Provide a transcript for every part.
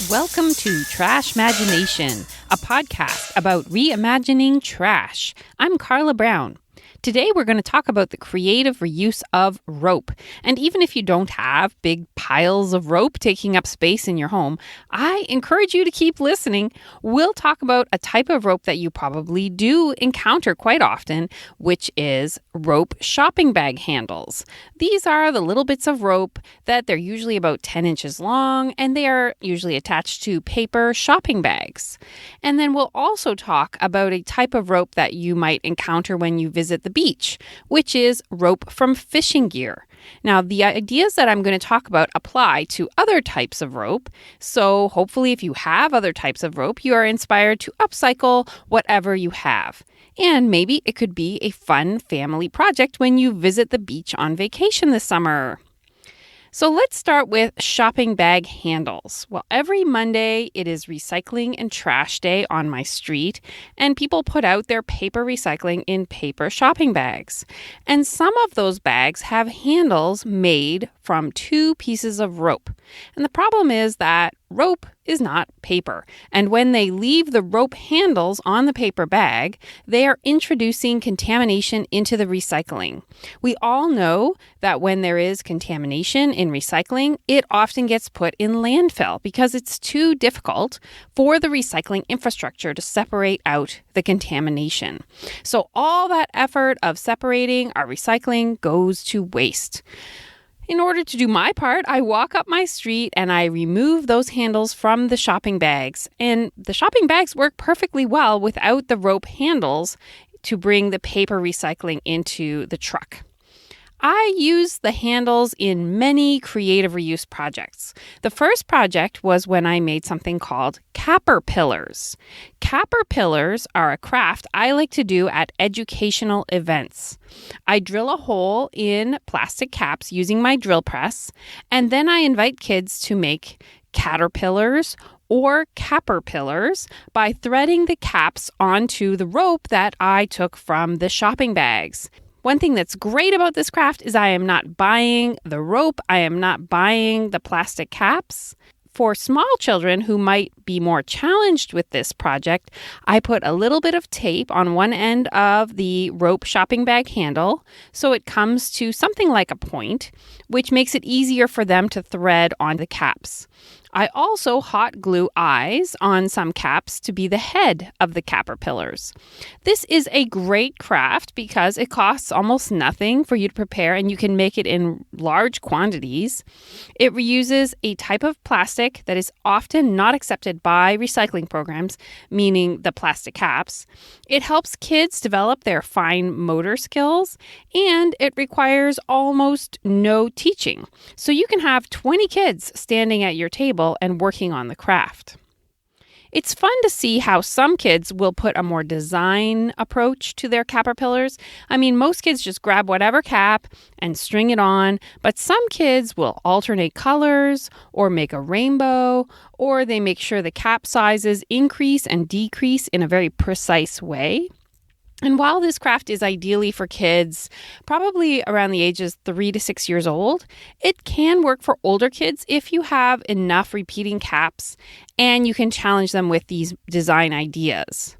Welcome to Trashmagination, a podcast about reimagining trash. I'm Carla Brown. Today we're going to talk about the creative reuse of rope. And even if you don't have big piles of rope taking up space in your home, I encourage you to keep listening. We'll talk about a type of rope that you probably do encounter quite often, which is rope shopping bag handles. These are the little bits of rope that they're usually about 10 inches long, and they are usually attached to paper shopping bags. And then we'll also talk about a type of rope that you might encounter when you visit the beach, which is rope from fishing gear. Now, the ideas that I'm going to talk about apply to other types of rope. So hopefully if you have other types of rope, you are inspired to upcycle whatever you have. And maybe it could be a fun family project when you visit the beach on vacation this summer. So let's start with shopping bag handles. Well, every Monday it is recycling and trash day on my street, and people put out their paper recycling in paper shopping bags. And some of those bags have handles made from 2 pieces of rope. And the problem is that rope is not paper. And when they leave the rope handles on the paper bag, they are introducing contamination into the recycling. We all know that when there is contamination in recycling, it often gets put in landfill because it's too difficult for the recycling infrastructure to separate out the contamination. So all that effort of separating our recycling goes to waste. In order to do my part, I walk up my street and I remove those handles from the shopping bags. And the shopping bags work perfectly well without the rope handles to bring the paper recycling into the truck. I use the handles in many creative reuse projects. The first project was when I made something called caterpillars. Caterpillars are a craft I like to do at educational events. I drill a hole in plastic caps using my drill press, and then I invite kids to make caterpillars or caterpillars by threading the caps onto the rope that I took from the shopping bags. One thing that's great about this craft is I am not buying the rope. I am not buying the plastic caps. For small children who might be more challenged with this project, I put a little bit of tape on one end of the rope shopping bag handle so it comes to something like a point, which makes it easier for them to thread on the caps. I also hot glue eyes on some caps to be the head of the caterpillars. This is a great craft because it costs almost nothing for you to prepare and you can make it in large quantities. It reuses a type of plastic that is often not accepted by recycling programs, meaning the plastic caps. It helps kids develop their fine motor skills, and it requires almost no teaching. So you can have 20 kids standing at your table and working on the craft. It's fun to see how some kids will put a more design approach to their caterpillars. I mean, most kids just grab whatever cap and string it on, but some kids will alternate colors or make a rainbow, or they make sure the cap sizes increase and decrease in a very precise way. And while this craft is ideally for kids, probably around the ages 3 to 6 years old, it can work for older kids if you have enough repeating caps and you can challenge them with these design ideas.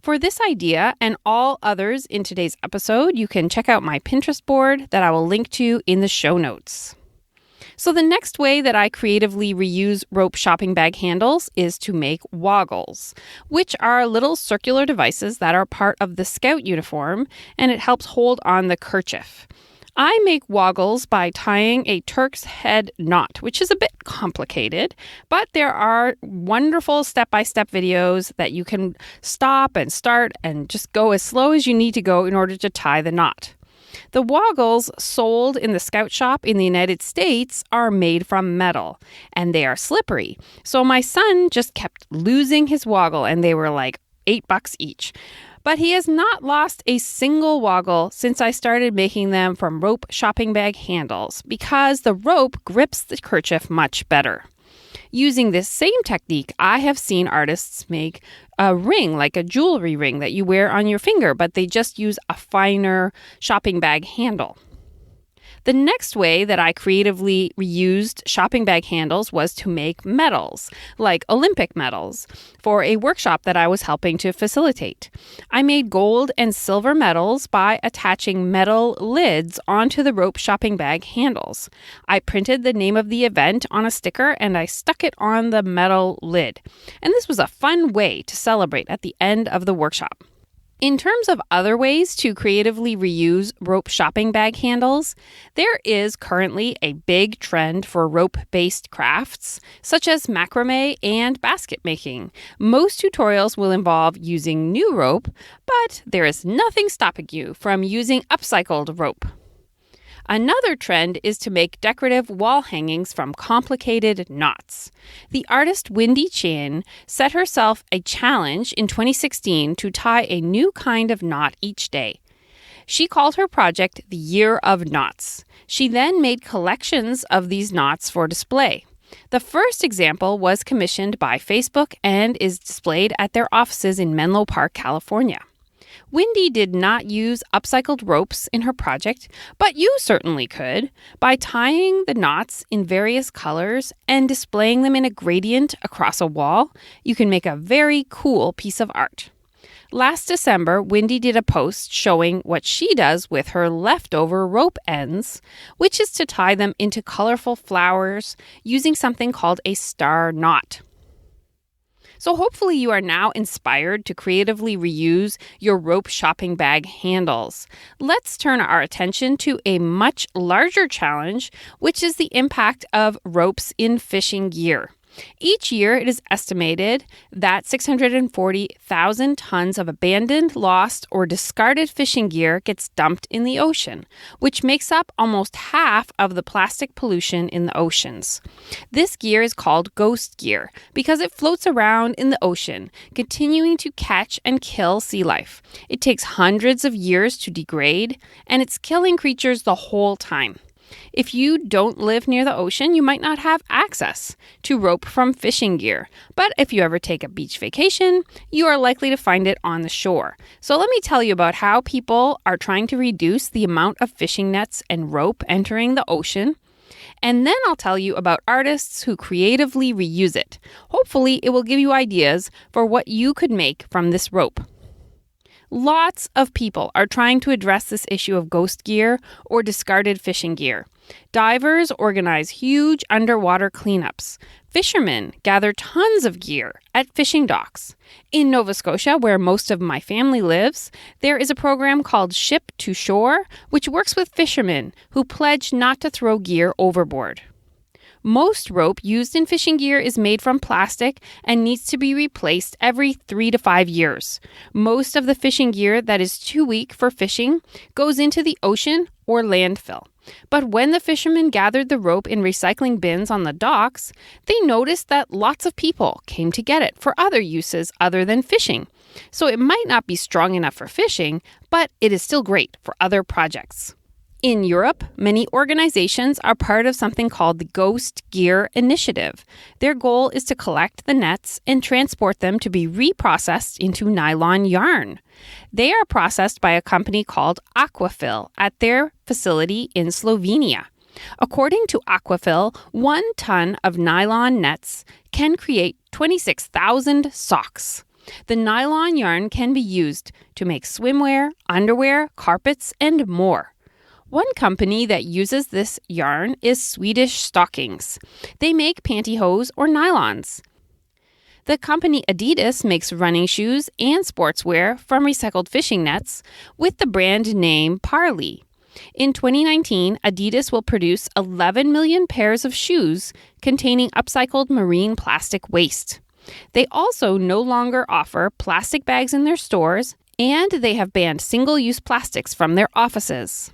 For this idea and all others in today's episode, you can check out my Pinterest board that I will link to in the show notes. So the next way that I creatively reuse rope shopping bag handles is to make woggles, which are little circular devices that are part of the Scout uniform, and it helps hold on the kerchief. I make woggles by tying a Turk's head knot, which is a bit complicated, but there are wonderful step-by-step videos that you can stop and start and just go as slow as you need to go in order to tie the knot. The woggles sold in the Scout shop in the United States are made from metal, and they are slippery. So my son just kept losing his woggle, and they were like $8 each. But he has not lost a single woggle since I started making them from rope shopping bag handles because the rope grips the kerchief much better. Using this same technique, I have seen artists make a ring, like a jewelry ring that you wear on your finger, but they just use a finer shopping bag handle. The next way that I creatively reused shopping bag handles was to make medals, like Olympic medals, for a workshop that I was helping to facilitate. I made gold and silver medals by attaching metal lids onto the rope shopping bag handles. I printed the name of the event on a sticker and I stuck it on the metal lid. And this was a fun way to celebrate at the end of the workshop. In terms of other ways to creatively reuse rope shopping bag handles, there is currently a big trend for rope-based crafts, such as macrame and basket making. Most tutorials will involve using new rope, but there is nothing stopping you from using upcycled rope. Another trend is to make decorative wall hangings from complicated knots. The artist Wendy Chin set herself a challenge in 2016 to tie a new kind of knot each day. She called her project the Year of Knots. She then made collections of these knots for display. The first example was commissioned by Facebook and is displayed at their offices in Menlo Park, California. Wendy did not use upcycled ropes in her project, but you certainly could by tying the knots in various colors and displaying them in a gradient across a wall. You can make a very cool piece of art. Last December, Wendy did a post showing what she does with her leftover rope ends, which is to tie them into colorful flowers using something called a star knot. So hopefully you are now inspired to creatively reuse your rope shopping bag handles. Let's turn our attention to a much larger challenge, which is the impact of ropes in fishing gear. Each year, it is estimated that 640,000 tons of abandoned, lost, or discarded fishing gear gets dumped in the ocean, which makes up almost half of the plastic pollution in the oceans. This gear is called ghost gear because it floats around in the ocean, continuing to catch and kill sea life. It takes hundreds of years to degrade, and it's killing creatures the whole time. If you don't live near the ocean, you might not have access to rope from fishing gear. But if you ever take a beach vacation, you are likely to find it on the shore. So let me tell you about how people are trying to reduce the amount of fishing nets and rope entering the ocean. And then I'll tell you about artists who creatively reuse it. Hopefully, it will give you ideas for what you could make from this rope. Lots of people are trying to address this issue of ghost gear or discarded fishing gear. Divers organize huge underwater cleanups. Fishermen gather tons of gear at fishing docks. In Nova Scotia, where most of my family lives, there is a program called Ship to Shore, which works with fishermen who pledge not to throw gear overboard. Most rope used in fishing gear is made from plastic and needs to be replaced every 3 to 5 years. Most of the fishing gear that is too weak for fishing goes into the ocean or landfill. But when the fishermen gathered the rope in recycling bins on the docks, they noticed that lots of people came to get it for other uses other than fishing. So it might not be strong enough for fishing, but it is still great for other projects. In Europe, many organizations are part of something called the Ghost Gear Initiative. Their goal is to collect the nets and transport them to be reprocessed into nylon yarn. They are processed by a company called Aquafil at their facility in Slovenia. According to Aquafil, 1 ton of nylon nets can create 26,000 socks. The nylon yarn can be used to make swimwear, underwear, carpets, and more. One company that uses this yarn is Swedish Stockings. They make pantyhose or nylons. The company Adidas makes running shoes and sportswear from recycled fishing nets with the brand name Parley. In 2019, Adidas will produce 11 million pairs of shoes containing upcycled marine plastic waste. They also no longer offer plastic bags in their stores, and they have banned single-use plastics from their offices.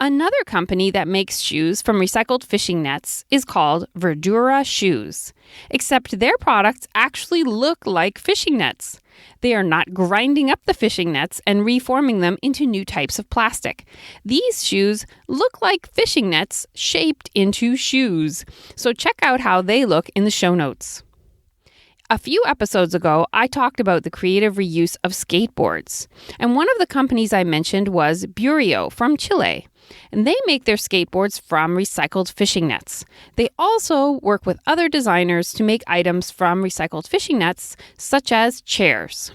Another company that makes shoes from recycled fishing nets is called Verdura Shoes, except their products actually look like fishing nets. They are not grinding up the fishing nets and reforming them into new types of plastic. These shoes look like fishing nets shaped into shoes. So check out how they look in the show notes. A few episodes ago, I talked about the creative reuse of skateboards. And one of the companies I mentioned was Burio from Chile. And they make their skateboards from recycled fishing nets. They also work with other designers to make items from recycled fishing nets, such as chairs.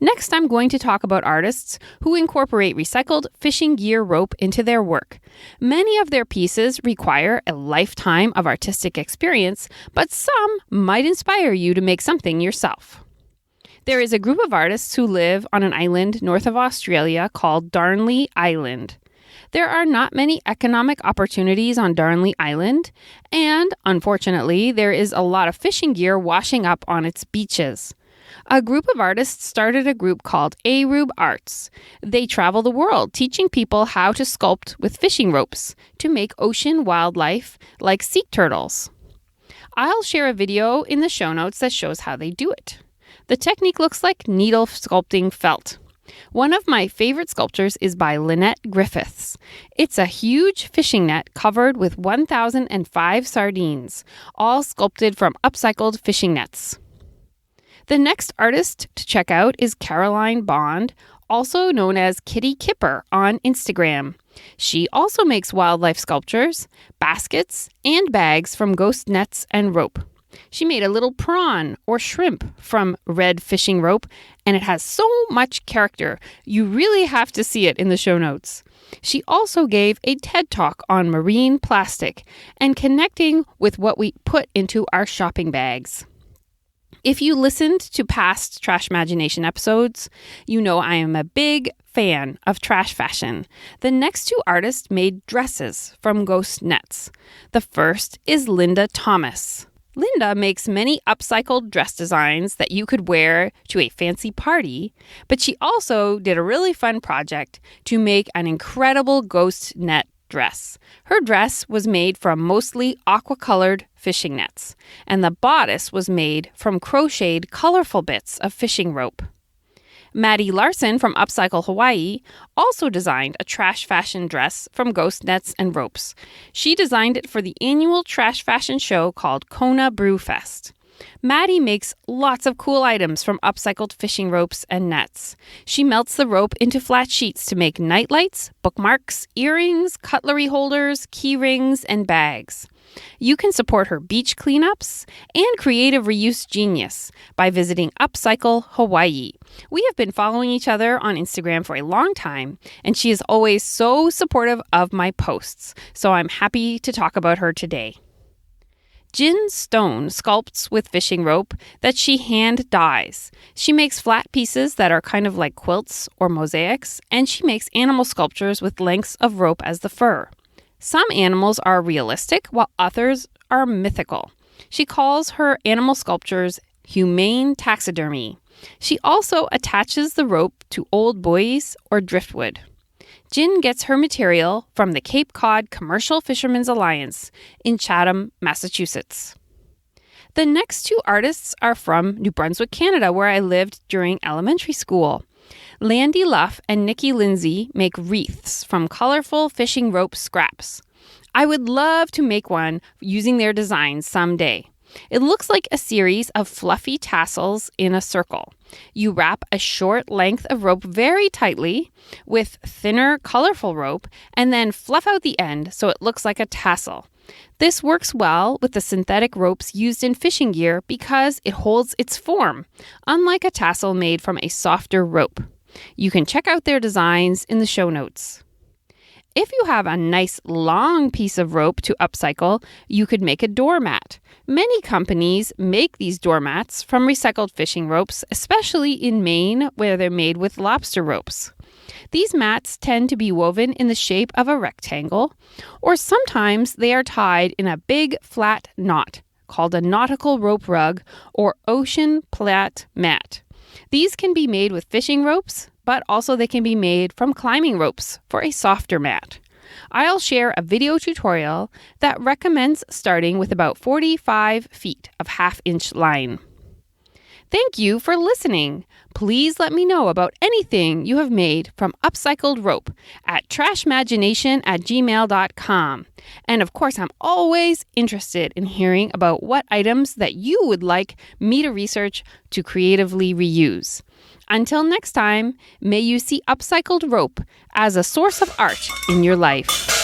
Next, I'm going to talk about artists who incorporate recycled fishing gear rope into their work. Many of their pieces require a lifetime of artistic experience, but some might inspire you to make something yourself. There is a group of artists who live on an island north of Australia called Darnley Island. There are not many economic opportunities on Darnley Island, and unfortunately, there is a lot of fishing gear washing up on its beaches. A group of artists started a group called Arub Arts. They travel the world teaching people how to sculpt with fishing ropes to make ocean wildlife like sea turtles. I'll share a video in the show notes that shows how they do it. The technique looks like needle sculpting felt. One of my favorite sculptures is by Lynette Griffiths. It's a huge fishing net covered with 1,005 sardines, all sculpted from upcycled fishing nets. The next artist to check out is Caroline Bond, also known as Kitty Kipper on Instagram. She also makes wildlife sculptures, baskets, and bags from ghost nets and rope. She made a little prawn or shrimp from red fishing rope, and it has so much character. You really have to see it in the show notes. She also gave a TED Talk on marine plastic and connecting with what we put into our shopping bags. If you listened to past Trashmagination episodes, you know I am a big fan of trash fashion. The next two artists made dresses from ghost nets. The first is Linda Thomas. Linda makes many upcycled dress designs that you could wear to a fancy party, but she also did a really fun project to make an incredible ghost net dress. Her dress was made from mostly aqua-colored fishing nets, and the bodice was made from crocheted colorful bits of fishing rope. Maddie Larson from Upcycle Hawaii also designed a trash fashion dress from ghost nets and ropes. She designed it for the annual trash fashion show called Kona Brew Fest. Maddie makes lots of cool items from upcycled fishing ropes and nets. She melts the rope into flat sheets to make nightlights, bookmarks, earrings, cutlery holders, key rings, and bags. You can support her beach cleanups and creative reuse genius by visiting Upcycle Hawaii. We have been following each other on Instagram for a long time, and she is always so supportive of my posts, so I'm happy to talk about her today. Jin Stone sculpts with fishing rope that she hand dyes. She makes flat pieces that are kind of like quilts or mosaics, and she makes animal sculptures with lengths of rope as the fur. Some animals are realistic, while others are mythical. She calls her animal sculptures humane taxidermy. She also attaches the rope to old buoys or driftwood. Jin gets her material from the Cape Cod Commercial Fishermen's Alliance in Chatham, Massachusetts. The next two artists are from New Brunswick, Canada, where I lived during elementary school. Landy Luff and Nikki Lindsay make wreaths from colorful fishing rope scraps. I would love to make one using their designs someday. It looks like a series of fluffy tassels in a circle. You wrap a short length of rope very tightly with thinner, colorful rope and then fluff out the end so it looks like a tassel. This works well with the synthetic ropes used in fishing gear because it holds its form, unlike a tassel made from a softer rope. You can check out their designs in the show notes. If you have a nice long piece of rope to upcycle, you could make a doormat. Many companies make these doormats from recycled fishing ropes, especially in Maine, where they're made with lobster ropes. These mats tend to be woven in the shape of a rectangle, or sometimes they are tied in a big flat knot called a nautical rope rug or ocean plait mat. These can be made with fishing ropes, but also they can be made from climbing ropes for a softer mat. I'll share a video tutorial that recommends starting with about 45 feet of half-inch line. Thank you for listening. Please let me know about anything you have made from upcycled rope at trashmagination@gmail.com. And of course, I'm always interested in hearing about what items that you would like me to research to creatively reuse. Until next time, may you see upcycled rope as a source of art in your life.